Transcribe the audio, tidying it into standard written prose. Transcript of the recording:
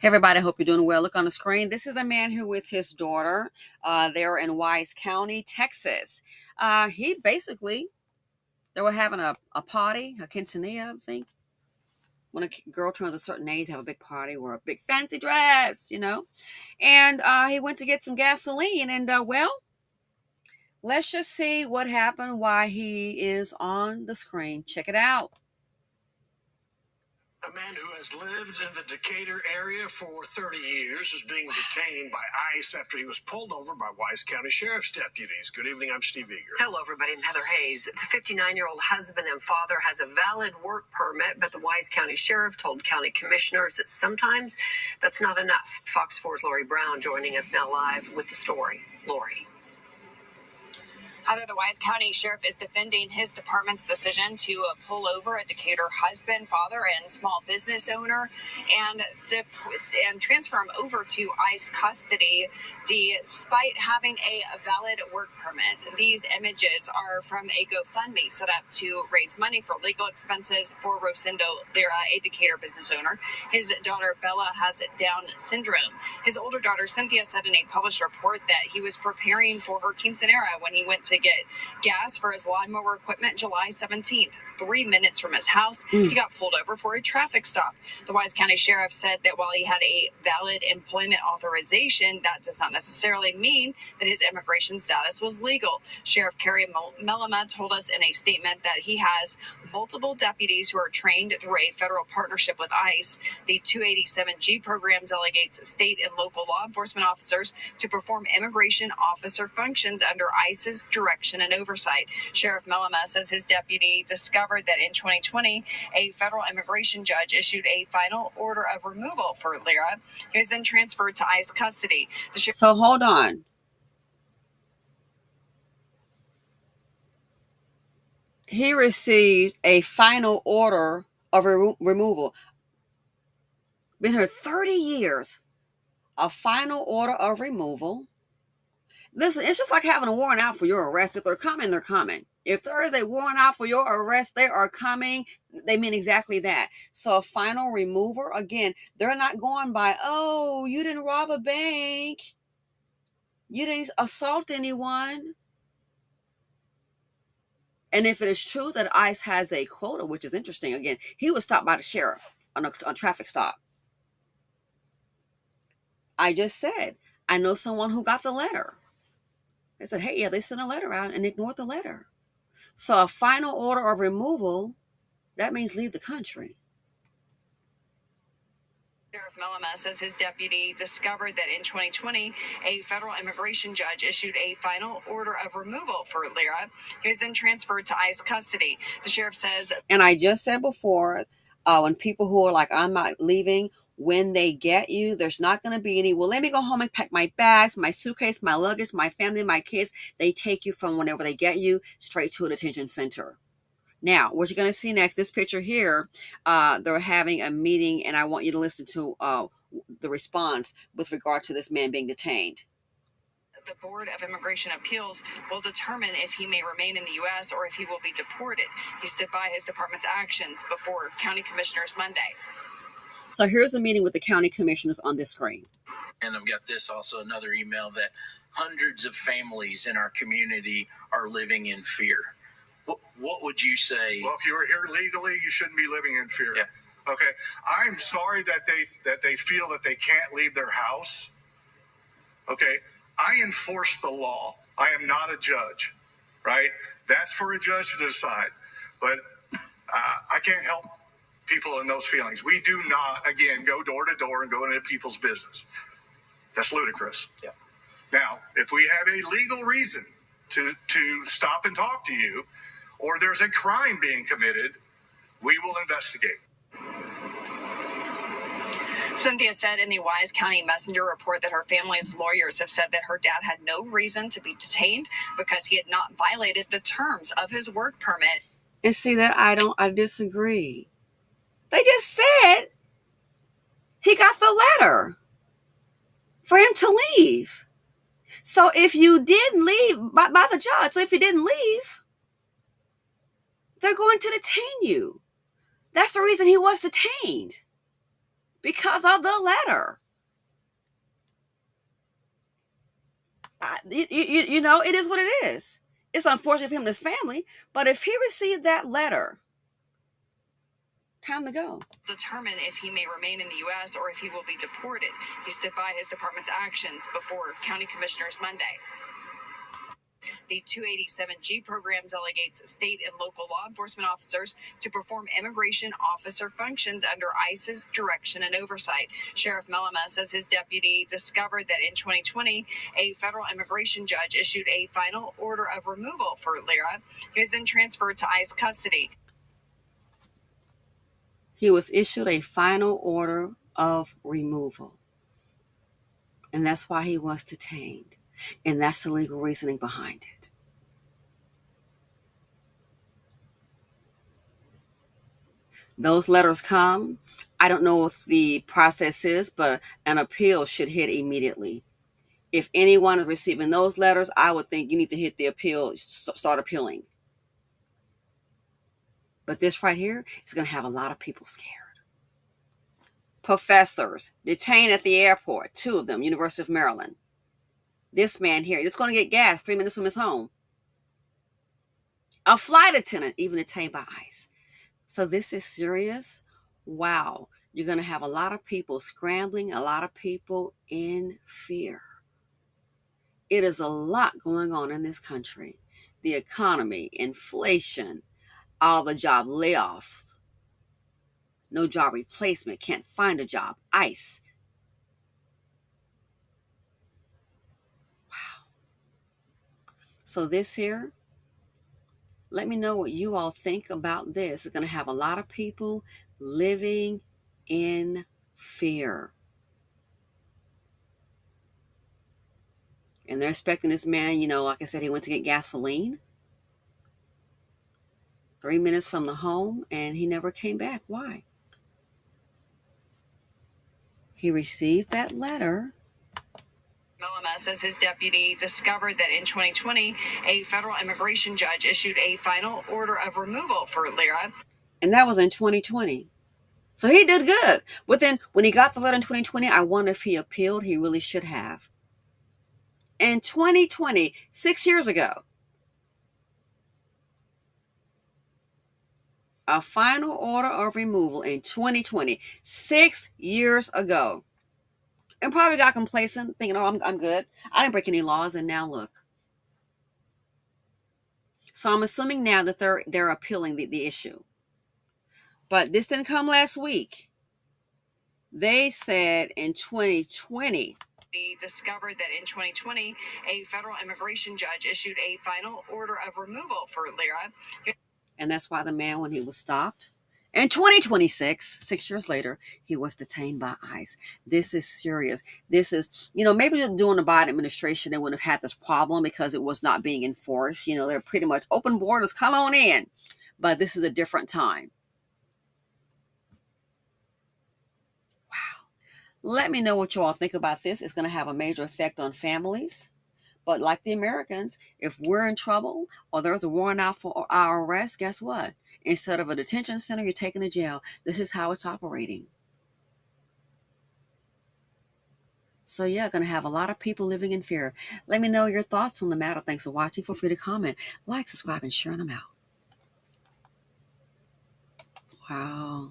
Hey everybody, hope you're doing well. Look on the screen. This is a man who with his daughter, they're in Wise County, Texas. They were having a party, a quinceanera, I think. When a girl turns a certain age, they have a big party or a big fancy dress. And he went to get some gasoline and let's just see what happened, why he is on the screen. Check it out. A man who has lived in the Decatur area for 30 years is being detained by ICE after he was pulled over by Wise County Sheriff's deputies. Good evening, I'm Steve Eager. Hello, everybody. I'm Heather Hayes. The 59-year-old husband and father has a valid work permit, but the Wise County Sheriff told county commissioners that sometimes that's not enough. Fox 4's Lori Brown joining us now live with the story. Lori. Heather, the Wise County Sheriff is defending his department's decision to pull over a Decatur husband, father, and small business owner and transfer him over to ICE custody despite having a valid work permit. These images are from a GoFundMe set up to raise money for legal expenses for Rosendo Lira, a Decatur business owner. His daughter Bella has Down syndrome. His older daughter Cynthia said in a published report that he was preparing for her quinceanera when he went to get gas for his lawnmower equipment July 17th. 3 minutes from his house, he got pulled over for a traffic stop. The Wise County Sheriff said that while he had a valid employment authorization, that does not necessarily mean that his immigration status was legal. Sheriff Kerry Mellema told us in a statement that he has multiple deputies who are trained through a federal partnership with ICE. The 287G program delegates state and local law enforcement officers to perform immigration officer functions under ICE's direction and oversight. Sheriff Mellema says his deputy discovered that in 2020, a federal immigration judge issued a final order of removal for Lira. He was then transferred to ICE custody. So hold on. He received a final order of removal. Been here 30 years. A final order of removal. Listen, it's just like having a warrant out for your arrest. If they're coming, they're coming. If there is a warrant out for your arrest, they are coming. They mean exactly that. So a final remover, again, they're not going by, oh, you didn't rob a bank. You didn't assault anyone. And if it is true that ICE has a quota, which is interesting, again, he was stopped by the sheriff on a traffic stop. I just said, I know someone who got the letter. They said, hey, yeah, they sent a letter out and ignored the letter. So a final order of removal, that means leave the country. Sheriff Mellema says his deputy discovered that in 2020, a federal immigration judge issued a final order of removal for Lira. He was then transferred to ICE custody. The sheriff says, and I just said before, when people who are like, I'm not leaving, when they get you, there's not going to be any, well, let me go home and pack my bags, my suitcase, my luggage, my family, my kids. They take you from whenever they get you straight to a detention center. Now, what you're going to see next, this picture here, they're having a meeting, and I want you to listen to the response with regard to this man being detained. The Board of Immigration Appeals will determine if he may remain in the U.S. or if he will be deported. He stood by his department's actions before county commissioners Monday. So here's a meeting with the county commissioners on this screen. And I've got this also, another email that hundreds of families in our community are living in fear. What would you say? Well, if you're here legally, you shouldn't be living in fear. Yeah. Okay. I'm sorry that they feel that they can't leave their house. Okay. I enforce the law. I am not a judge, right? That's for a judge to decide. But I can't help people in those feelings. We do not, again, go door to door and go into people's business. That's ludicrous. Yeah. Now, if we have a legal reason to stop and talk to you, or there's a crime being committed, we will investigate. Cynthia said in the Wise County Messenger report that her family's lawyers have said that her dad had no reason to be detained because he had not violated the terms of his work permit. And see that I disagree. They just said he got the letter for him to leave. So if you didn't leave by the judge, so if you didn't leave, they're going to detain you. That's the reason he was detained. because of the letter. You know, it is what it is. It's unfortunate for him and his family, but if he received that letter, time to go. Determine if he may remain in the U.S. or if he will be deported. He stood by his department's actions before county commissioners Monday. The 287G program delegates state and local law enforcement officers to perform immigration officer functions under ICE's direction and oversight. Sheriff Mellema says his deputy discovered that in 2020, a federal immigration judge issued a final order of removal for Lira. He was then transferred to ICE custody. He was issued a final order of removal. And that's why he was detained. And that's the legal reasoning behind it. Those letters come. I don't know what the process is, but an appeal should hit immediately. If anyone is receiving those letters, I would think you need to hit the appeal, start appealing. But this right here is going to have a lot of people scared. Professors detained at the airport, 2 of them, University of Maryland. This man here, just going to get gas 3 minutes from his home. A flight attendant, even detained by ICE. So this is serious. Wow. You're going to have a lot of people scrambling, a lot of people in fear. It is a lot going on in this country. The economy, inflation, all the job layoffs, no job replacement, can't find a job, ICE. Wow. So this here, let me know what you all think about this. It's going to have a lot of people living in fear. And they're expecting this man, you know, like I said, he went to get gasoline 3 minutes from the home, and he never came back. Why? He received that letter. Mellema says his deputy discovered that in 2020, a federal immigration judge issued a final order of removal for Lira. And that was in 2020. So he did good. But then when he got the letter in 2020, I wonder if he appealed. He really should have. In 2020, 6 years ago, a final order of removal in 2020, 6 years ago. And probably got complacent, thinking, oh, I'm good. I didn't break any laws, and now look. So I'm assuming now that they're appealing the issue. But this didn't come last week. They said in 2020. He discovered that in 2020, a federal immigration judge issued a final order of removal for Lira. And that's why the man, when he was stopped, in 2026, 6 years later, he was detained by ICE. This is serious. This is, you know, maybe during the Biden administration, they wouldn't have had this problem because it was not being enforced. You know, they're pretty much open borders, come on in. But this is a different time. Wow. Let me know what you all think about this. It's going to have a major effect on families. But like the Americans, if we're in trouble or there's a warrant out for our arrest, guess what? Instead of a detention center, you're taken to jail. This is how it's operating. So yeah, going to have a lot of people living in fear. Let me know your thoughts on the matter. Thanks for watching. Feel free to comment, like, subscribe, and share them out. Wow.